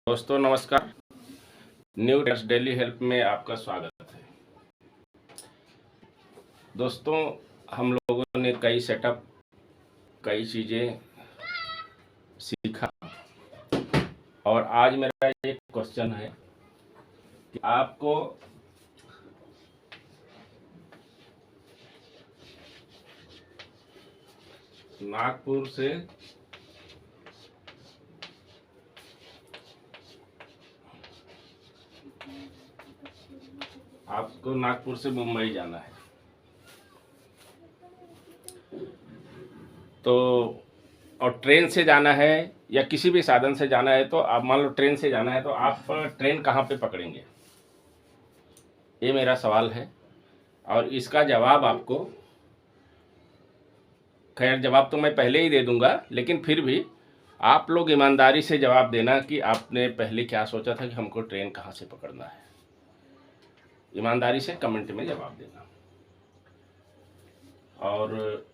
दोस्तों नमस्कार। New takes daily help में आपका स्वागत है। दोस्तों हम लोगों ने कई सेटअप कई चीज़ें सीखा और आज मेरा एक क्वेश्चन है कि आपको नागपुर से मुंबई जाना है, तो और ट्रेन से जाना है या किसी भी साधन से जाना है, तो आप मान लो ट्रेन से जाना है तो आप ट्रेन कहाँ पे पकड़ेंगे, ये मेरा सवाल है। और इसका जवाब आपको, खैर जवाब तो मैं पहले ही दे दूंगा, लेकिन फिर भी आप लोग ईमानदारी से जवाब देना कि आपने पहले क्या सोचा था कि हमको ट्रेन कहाँ से पकड़ना है। ईमानदारी से कमेंट में जवाब देना। और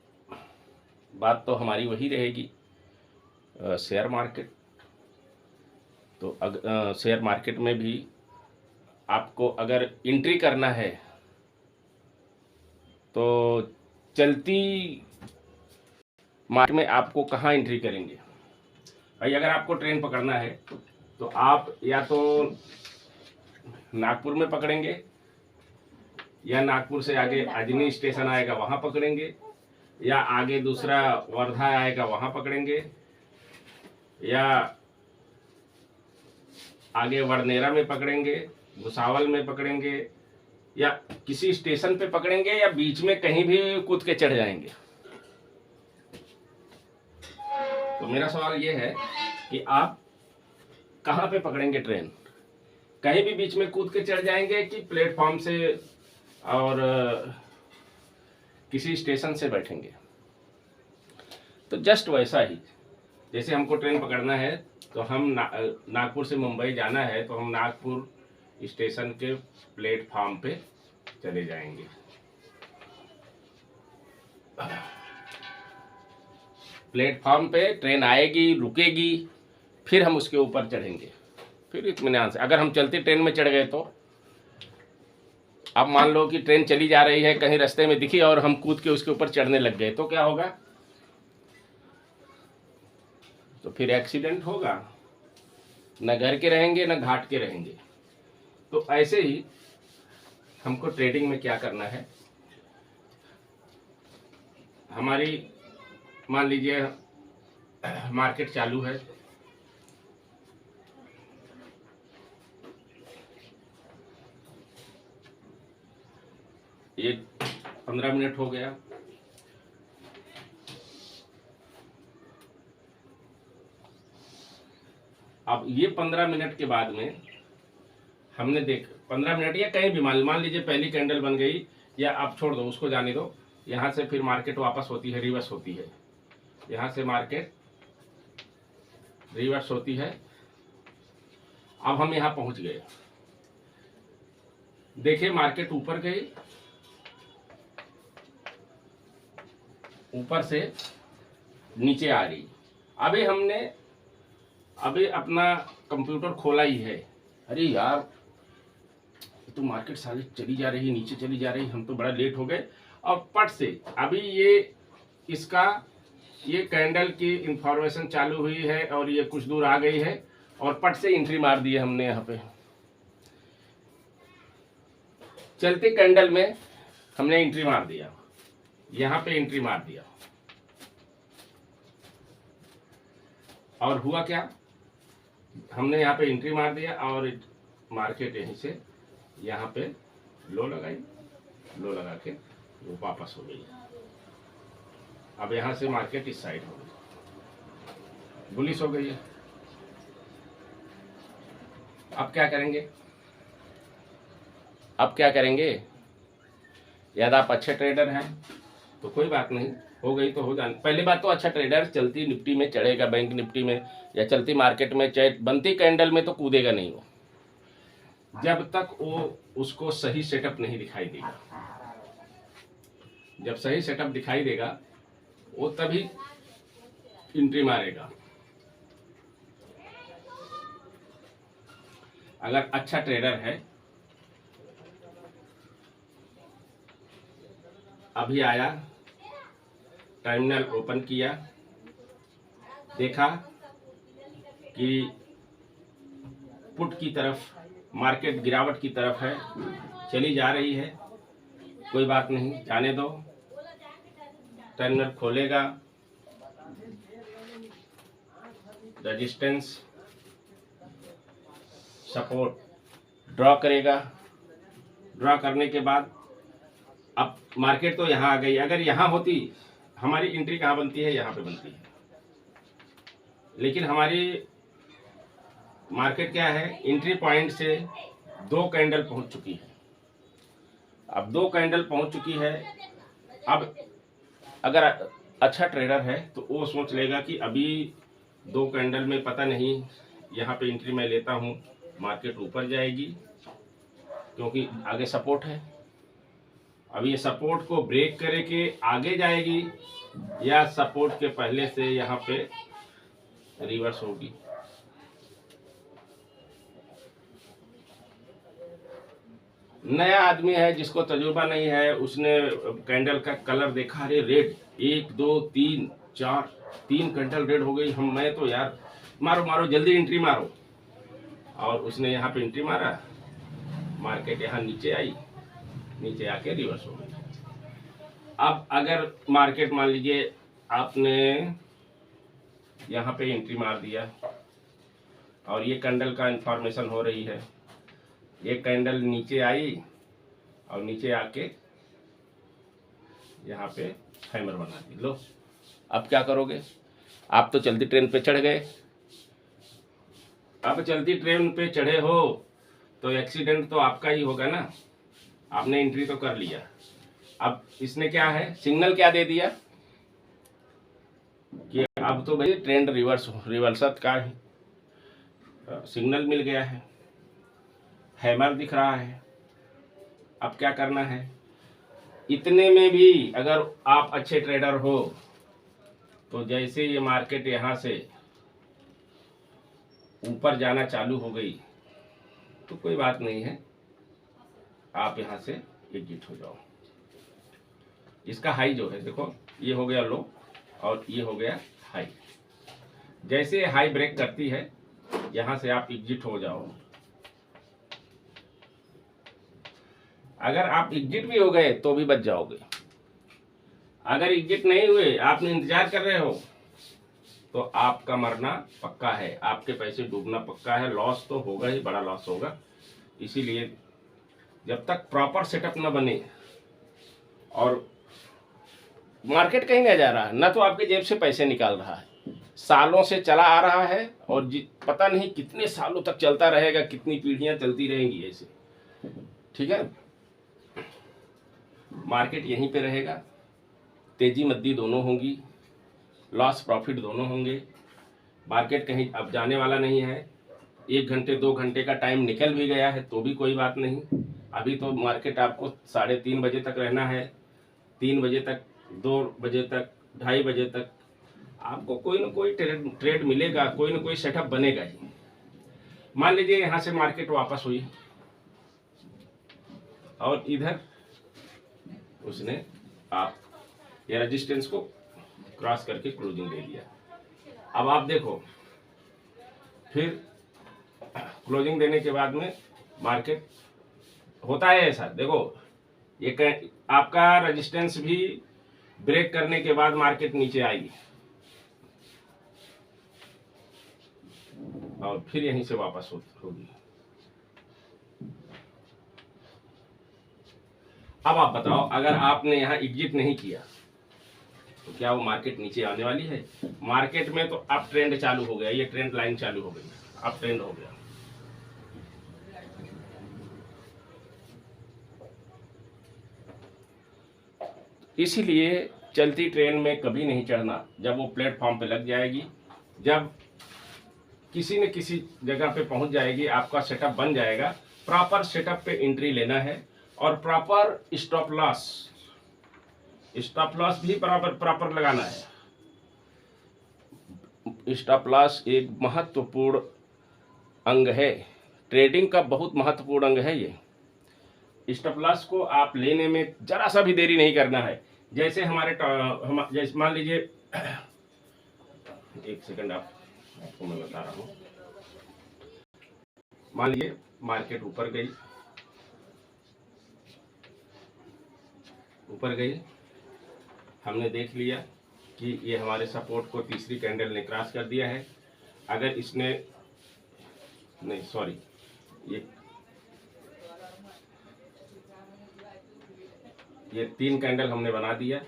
बात तो हमारी वही रहेगी, शेयर मार्केट। तो शेयर मार्केट में भी आपको अगर एंट्री करना है तो चलती मार्केट में आपको कहाँ एंट्री करेंगे भाई। अगर आपको ट्रेन पकड़ना है तो आप या तो नागपुर में पकड़ेंगे, या नागपुर से आगे अजनी स्टेशन आएगा वहाँ पकड़ेंगे, या आगे दूसरा वर्धा आएगा वहाँ पकड़ेंगे, या आगे वरनेरा में पकड़ेंगे, भुसावल में पकड़ेंगे, या किसी स्टेशन पे पकड़ेंगे, या बीच में कहीं भी कूद के चढ़ जाएंगे। तो मेरा सवाल ये है कि आप कहाँ पे पकड़ेंगे ट्रेन। कहीं भी बीच में कूद के चढ़ जाएंगे कि प्लेटफॉर्म से और किसी स्टेशन से बैठेंगे। तो जस्ट वैसा ही जैसे हमको ट्रेन पकड़ना है तो हम नागपुर से मुंबई जाना है तो हम नागपुर स्टेशन के प्लेटफॉर्म पे चले जाएंगे। प्लेटफॉर्म पे ट्रेन आएगी, रुकेगी, फिर हम उसके ऊपर चढ़ेंगे, फिर इत्मीनान से। अगर हम चलती ट्रेन में चढ़ गए तो अब मान लो कि ट्रेन चली जा रही है, कहीं रास्ते में दिखी और हम कूद के उसके ऊपर चढ़ने लग गए तो क्या होगा? तो फिर एक्सीडेंट होगा। न घर के रहेंगे न घाट के रहेंगे। तो ऐसे ही हमको ट्रेडिंग में क्या करना है, हमारी मान लीजिए मार्केट चालू है, ये 15 मिनट हो गया। अब ये 15 मिनट के बाद में हमने 15 मिनट या कहीं भी मान लीजिए पहली कैंडल बन गई, या आप छोड़ दो उसको, जाने दो। यहाँ से फिर मार्केट वापस होती है, रिवर्स होती है। यहाँ से मार्केट रिवर्स होती है। अब हम यहाँ पहुँच गए, देखिए मार्केट ऊपर गई, ऊपर से नीचे आ रही। अभी अपना कंप्यूटर खोला ही है, अरे यार तो मार्केट सारी चली जा रही, नीचे चली जा रही, हम तो बड़ा लेट हो गए। अब पट से अभी ये कैंडल की इंफॉर्मेशन चालू हुई है और ये कुछ दूर आ गई है और पट से एंट्री मार दी है हमने। यहाँ पे चलती कैंडल में हमने एंट्री मार दिया, यहाँ पे एंट्री मार दिया, और हुआ क्या, हमने यहाँ पे एंट्री मार दिया और मार्केट यहीं से यहाँ पे लो लगाई, लो लगा के वो वापस हो गई। अब यहाँ से मार्केट इस साइड हो गई, बुलिश हो गई है। अब क्या करेंगे? यदि आप अच्छे ट्रेडर हैं तो कोई बात नहीं, हो गई तो हो जाने। पहली बात तो अच्छा ट्रेडर चलती निफ्टी में चढ़ेगा, बैंक निफ्टी में या चलती मार्केट में, चाहे बनती कैंडल में तो कूदेगा नहीं वो, जब तक वो उसको सही सेटअप नहीं दिखाई देगा। जब सही सेटअप दिखाई देगा वो तभी एंट्री मारेगा। अगर अच्छा ट्रेडर है, अभी आया, टर्मिनल ओपन किया, देखा कि पुट की तरफ मार्केट गिरावट की तरफ है, चली जा रही है, कोई बात नहीं, जाने दो। टर्मिनल खोलेगा, रेजिस्टेंस, सपोर्ट ड्रॉ करेगा। ड्रॉ करने के बाद अब मार्केट तो यहाँ आ गई, अगर यहाँ होती, हमारी एंट्री कहाँ बनती है, यहाँ पे बनती है, लेकिन हमारी मार्केट क्या है, एंट्री पॉइंट से 2 कैंडल पहुंच चुकी है। अब 2 कैंडल पहुंच चुकी है। अब अगर अच्छा ट्रेडर है तो वो सोच लेगा कि अभी 2 कैंडल में पता नहीं, यहाँ पे एंट्री मैं लेता हूँ, मार्केट ऊपर जाएगी क्योंकि आगे सपोर्ट है। अब ये सपोर्ट को ब्रेक करके आगे जाएगी या सपोर्ट के पहले से यहाँ पे रिवर्स होगी। नया आदमी है, जिसको तजुर्बा नहीं है, उसने कैंडल का कलर देखा, अरे रेड, 1 2 3 4 3 कैंडल रेड हो गई, मैं तो यार मारो मारो जल्दी एंट्री मारो। और उसने यहाँ पे एंट्री मारा, मार्केट यहाँ नीचे आई, नीचे आके रिवर्स हो गई। अब अगर मार्केट मान लीजिए आपने यहाँ पे एंट्री मार दिया और ये कैंडल का इंफॉर्मेशन हो रही है, ये कैंडल नीचे आई और नीचे आके यहाँ पे हैमर बना दी, लो अब क्या करोगे? आप तो चलती ट्रेन पे चढ़ गए। अब चलती ट्रेन पे चढ़े हो तो एक्सीडेंट तो आपका ही होगा ना, आपने एंट्री तो कर लिया। अब इसने क्या है, सिग्नल क्या दे दिया कि अब तो भाई ट्रेंड रिवर्सत का सिग्नल मिल गया है, हैमर दिख रहा है। अब क्या करना है? इतने में भी अगर आप अच्छे ट्रेडर हो तो जैसे ये मार्केट यहाँ से ऊपर जाना चालू हो गई तो कोई बात नहीं है, आप यहाँ से एग्जिट हो जाओ। इसका हाई जो है, देखो ये हो गया लो और ये हो गया हाई। जैसे हाई ब्रेक करती है यहाँ से आप एग्जिट हो जाओ। अगर आप एग्जिट भी हो गए तो भी बच जाओगे। अगर एग्जिट नहीं हुए, आपने इंतजार कर रहे हो, तो आपका मरना पक्का है, आपके पैसे डूबना पक्का है, लॉस तो होगा ही, बड़ा लॉस होगा। इसीलिए जब तक प्रॉपर सेटअप न बने और मार्केट कहीं नहीं जा रहा है, ना तो आपके जेब से पैसे निकाल रहा है, सालों से चला आ रहा है और पता नहीं कितने सालों तक चलता रहेगा, कितनी पीढ़ियां चलती रहेंगी ऐसे, ठीक है। मार्केट यहीं पे रहेगा, तेजी मद्दी दोनों होंगी, लॉस प्रॉफिट दोनों होंगे। मार्केट कहीं अब जाने वाला नहीं है। 1 घंटे 2 घंटे का टाइम निकल भी गया है तो भी कोई बात नहीं। अभी तो मार्केट आपको 3:30 बजे तक रहना है, 3 बजे तक, 2 बजे तक, 2:30 बजे तक आपको कोई ना कोई ट्रेड मिलेगा, कोई ना कोई सेटअप बनेगा ही। मान लीजिए यहाँ से मार्केट वापस हुई और इधर उसने आप ये रेजिस्टेंस को क्रॉस करके क्लोजिंग दे दिया। अब आप देखो, फिर क्लोजिंग देने के बाद में मार्केट होता है ऐसा, देखो ये आपका रेजिस्टेंस भी ब्रेक करने के बाद मार्केट नीचे आएगी और फिर यहीं से वापस होगी। अब आप बताओ, अगर आपने यहाँ एग्जिट नहीं किया तो क्या वो मार्केट नीचे आने वाली है? मार्केट में तो अब ट्रेंड चालू हो गया, ये ट्रेंड लाइन चालू हो गई, अब ट्रेंड हो गया। इसीलिए चलती ट्रेन में कभी नहीं चढ़ना, जब वो प्लेटफॉर्म पे लग जाएगी, जब किसी न किसी जगह पे पहुंच जाएगी, आपका सेटअप बन जाएगा, प्रॉपर सेटअप पे एंट्री लेना है और प्रॉपर स्टॉप लॉस भी प्रॉपर लगाना है। स्टॉप लॉस एक महत्वपूर्ण अंग है ट्रेडिंग का बहुत महत्वपूर्ण अंग है ये। स्टॉप लॉस को आप लेने में जरा सा भी देरी नहीं करना है। जैसे जैसे मान लीजिए, एक सेकंड आपको मैं बता रहा हूँ। मान लीजिए मार्केट ऊपर गई, हमने देख लिया कि ये हमारे सपोर्ट को तीसरी कैंडल ने क्रॉस कर दिया है। अगर इसने नहीं, सॉरी, ये 3 कैंडल हमने बना दिया।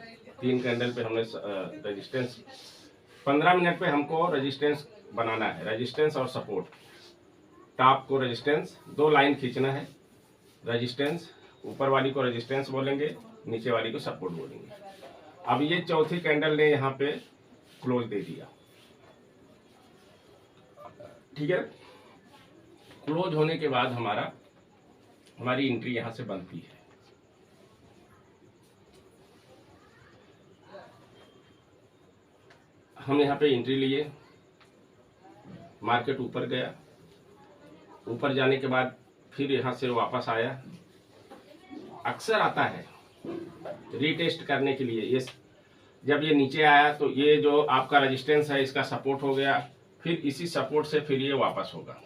3 कैंडल पे हमने रेजिस्टेंस, 15 मिनट पे हमको रेजिस्टेंस बनाना है, रेजिस्टेंस और सपोर्ट। टॉप को रेजिस्टेंस, 2 लाइन खींचना है, रेजिस्टेंस, ऊपर वाली को रेजिस्टेंस बोलेंगे, नीचे वाली को सपोर्ट बोलेंगे। अब ये चौथी कैंडल ने यहाँ पे क्लोज दे दिया, ठीक है। क्लोज होने के बाद हमारी एंट्री यहाँ से बनती है। हम यहाँ पे एंट्री लिए, मार्केट ऊपर गया, ऊपर जाने के बाद फिर यहाँ से वापस आया। अक्सर आता है रीटेस्ट करने के लिए। ये जब ये नीचे आया तो ये जो आपका रेजिस्टेंस है इसका सपोर्ट हो गया, फिर इसी सपोर्ट से फिर ये वापस होगा।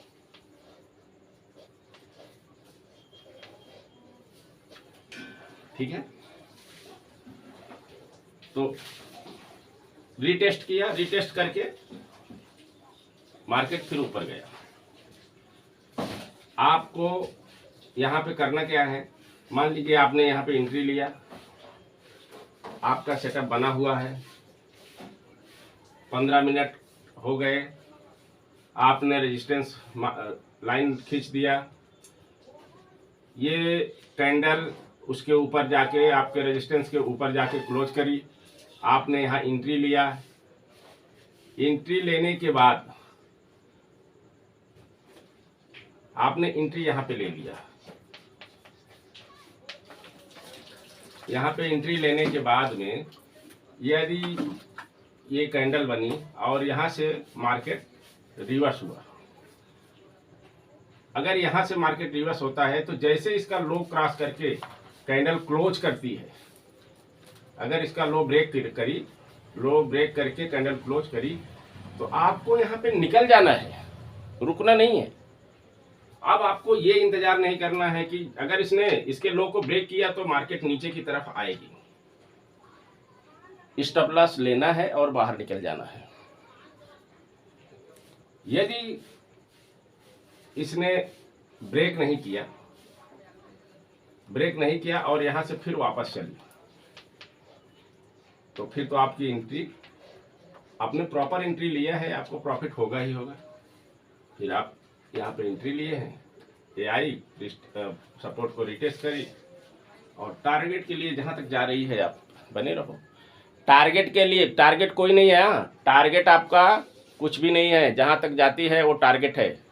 ठीक है, तो रीटेस्ट किया, रीटेस्ट करके मार्केट फिर ऊपर गया। आपको यहाँ पे करना क्या है, मान लीजिए आपने यहाँ पे एंट्री लिया, आपका सेटअप बना हुआ है, 15 मिनट हो गए, आपने रेजिस्टेंस लाइन खींच दिया, ये कैंडल उसके ऊपर जाके, आपके रेजिस्टेंस के ऊपर जाके क्लोज करी, आपने यहाँ एंट्री लिया। एंट्री लेने के बाद आपने एंट्री यहाँ पे ले लिया। यहाँ पे एंट्री लेने के बाद में यदि ये कैंडल बनी और यहाँ से मार्केट रिवर्स हुआ, अगर यहाँ से मार्केट रिवर्स होता है तो जैसे इसका लो क्रॉस करके कैंडल क्लोज करती है, अगर इसका लो ब्रेक करी, लो ब्रेक करके कैंडल क्लोज करी, तो आपको यहाँ पे निकल जाना है, रुकना नहीं है। अब आपको ये इंतजार नहीं करना है कि अगर इसने इसके लो को ब्रेक किया तो मार्केट नीचे की तरफ आएगी। स्टॉप लॉस लेना है और बाहर निकल जाना है। यदि इसने ब्रेक नहीं किया और यहां से फिर वापस चली, तो फिर तो आपकी एंट्री, आपने प्रॉपर एंट्री लिया है, आपको प्रॉफिट होगा ही होगा। फिर आप यहाँ पे एंट्री लिए हैं, ये आई, सपोर्ट को रिटेस्ट करी और टारगेट के लिए जहाँ तक जा रही है आप बने रहो। टारगेट के लिए, टारगेट कोई नहीं है, टारगेट आपका कुछ भी नहीं है, जहाँ तक जाती है वो टारगेट है।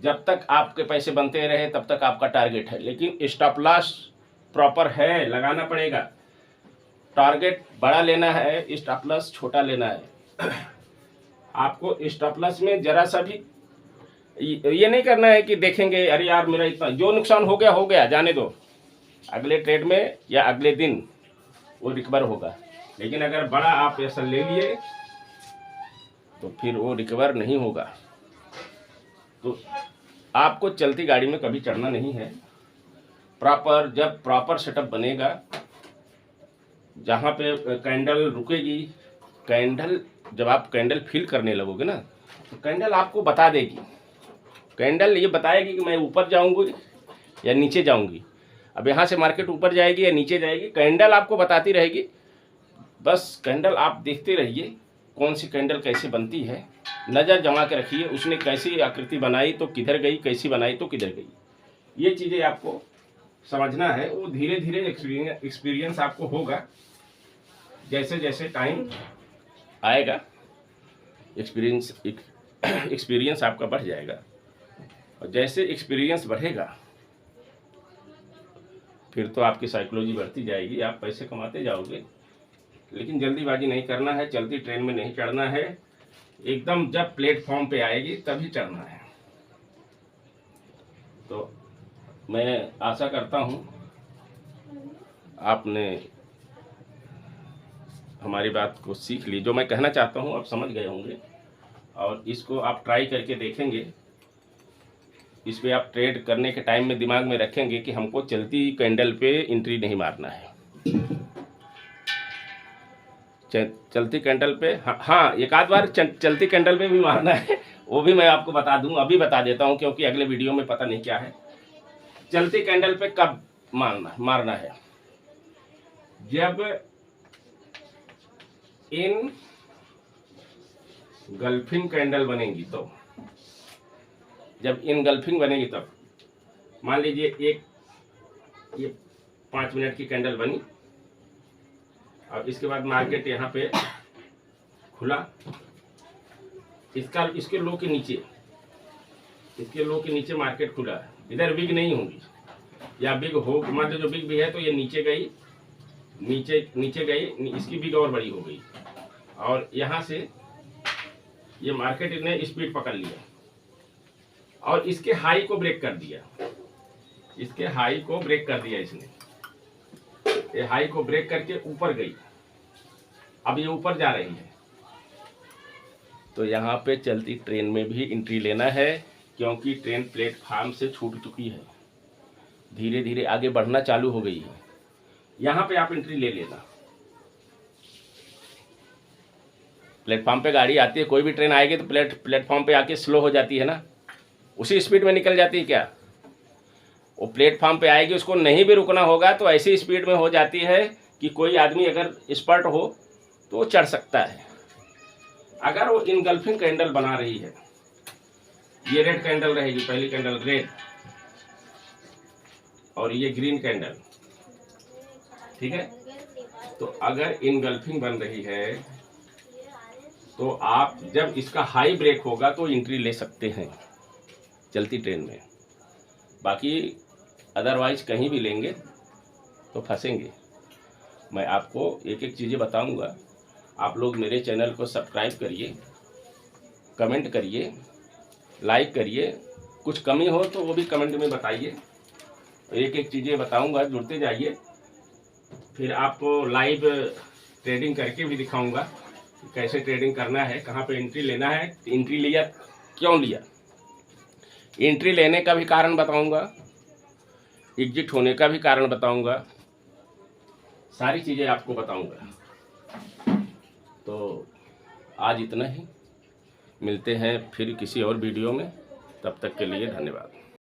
जब तक आपके पैसे बनते रहे तब तक आपका टारगेट है, लेकिन स्टॉप लॉस प्रॉपर है, लगाना पड़ेगा। टारगेट बड़ा लेना है, स्टॉप लॉस छोटा लेना है। आपको स्टॉप लॉस में जरा सा भी ये नहीं करना है कि देखेंगे अरे यार मेरा इतना, जो नुकसान हो गया जाने दो, अगले ट्रेड में या अगले दिन वो रिकवर होगा। लेकिन अगर बड़ा आप ऐसा ले लिए तो फिर वो रिकवर नहीं होगा। तो आपको चलती गाड़ी में कभी चढ़ना नहीं है। प्रॉपर, जब प्रॉपर सेटअप बनेगा, जहाँ पे कैंडल रुकेगी, कैंडल जब आप कैंडल फील करने लगोगे ना, तो कैंडल आपको बता देगी, कैंडल ये बताएगी कि मैं ऊपर जाऊंगी या नीचे जाऊंगी। अब यहाँ से मार्केट ऊपर जाएगी या नीचे जाएगी, कैंडल आपको बताती रहेगी। बस कैंडल आप देखते रहिए, कौन सी कैंडल कैसे बनती है, नज़र जमा के रखिए, उसने कैसी आकृति बनाई तो किधर गई, कैसी बनाई तो किधर गई। ये चीज़ें आपको समझना है। वो धीरे धीरे एक्सपीरियंस आपको होगा, जैसे जैसे टाइम आएगा एक्सपीरियंस आपका बढ़ जाएगा। और जैसे एक्सपीरियंस बढ़ेगा फिर तो आपकी साइकोलॉजी बढ़ती जाएगी, आप पैसे कमाते जाओगे। लेकिन जल्दीबाजी नहीं करना है, चलती ट्रेन में नहीं चढ़ना है, एकदम जब प्लेटफॉर्म पे आएगी तभी चढ़ना है। मैं आशा करता हूँ आपने हमारी बात को सीख ली। जो मैं कहना चाहता हूँ आप समझ गए होंगे, और इसको आप ट्राई करके देखेंगे। इस पे आप ट्रेड करने के टाइम में दिमाग में रखेंगे कि हमको चलती कैंडल पे एंट्री नहीं मारना है। चलती कैंडल पे हाँ एक आध बार चलती कैंडल पे भी मारना है, वो भी मैं आपको बता दूं। अभी बता देता हूं क्योंकि अगले वीडियो में पता नहीं क्या है। चलती कैंडल पे कब मारना है, जब इन गल्फिंग कैंडल बनेगी, तो जब इन गल्फिंग बनेगी तब मान लीजिए ये 5 मिनट की कैंडल बनी और इसके बाद मार्केट यहाँ पे खुला, इसके लो के नीचे मार्केट खुला है। इधर बिग नहीं होगी, या बिग हो मान लो जो बिग भी है तो ये नीचे गई, नीचे गई, इसकी बिग और बड़ी हो गई, और यहाँ से ये मार्केट ने स्पीड पकड़ लिया और इसके हाई को ब्रेक कर दिया। इसने ये हाई को ब्रेक करके ऊपर गई, अब ये ऊपर जा रही है। तो यहाँ पे चलती ट्रेन में भी एंट्री लेना है, क्योंकि ट्रेन प्लेटफार्म से छूट चुकी है, धीरे धीरे आगे बढ़ना चालू हो गई है। यहाँ पे आप एंट्री ले लेना। प्लेटफार्म पे गाड़ी आती है, कोई भी ट्रेन आएगी तो प्लेटफार्म पे आके स्लो हो जाती है ना, उसी स्पीड में निकल जाती है क्या? वो प्लेटफार्म पे आएगी, उसको नहीं भी रुकना होगा तो ऐसी स्पीड में हो जाती है कि कोई आदमी अगर एक्सपर्ट हो तो वो चढ़ सकता है। अगर वो इनगल्फिंग कैंडल बना रही है, ये रेड कैंडल रहेगी, पहली कैंडल रेड और ये ग्रीन कैंडल, ठीक है। तो अगर इनगल्फिंग बन रही है तो आप जब इसका हाई ब्रेक होगा तो एंट्री ले सकते हैं चलती ट्रेन में। बाकी अदरवाइज कहीं भी लेंगे तो फंसेंगे। मैं आपको एक एक चीज़ें बताऊंगा। आप लोग मेरे चैनल को सब्सक्राइब करिए, कमेंट करिए, लाइक करिए। कुछ कमी हो तो वो भी कमेंट में बताइए। एक एक चीज़ें बताऊंगा, जुड़ते जाइए। फिर आपको लाइव ट्रेडिंग करके भी दिखाऊंगा कि कैसे ट्रेडिंग करना है, कहाँ पे एंट्री लेना है, एंट्री लिया क्यों लिया, एंट्री लेने का भी कारण बताऊंगा, एग्जिट होने का भी कारण बताऊंगा, सारी चीज़ें आपको बताऊंगा। तो आज इतना ही, मिलते हैं फिर किसी और वीडियो में। तब तक के लिए धन्यवाद।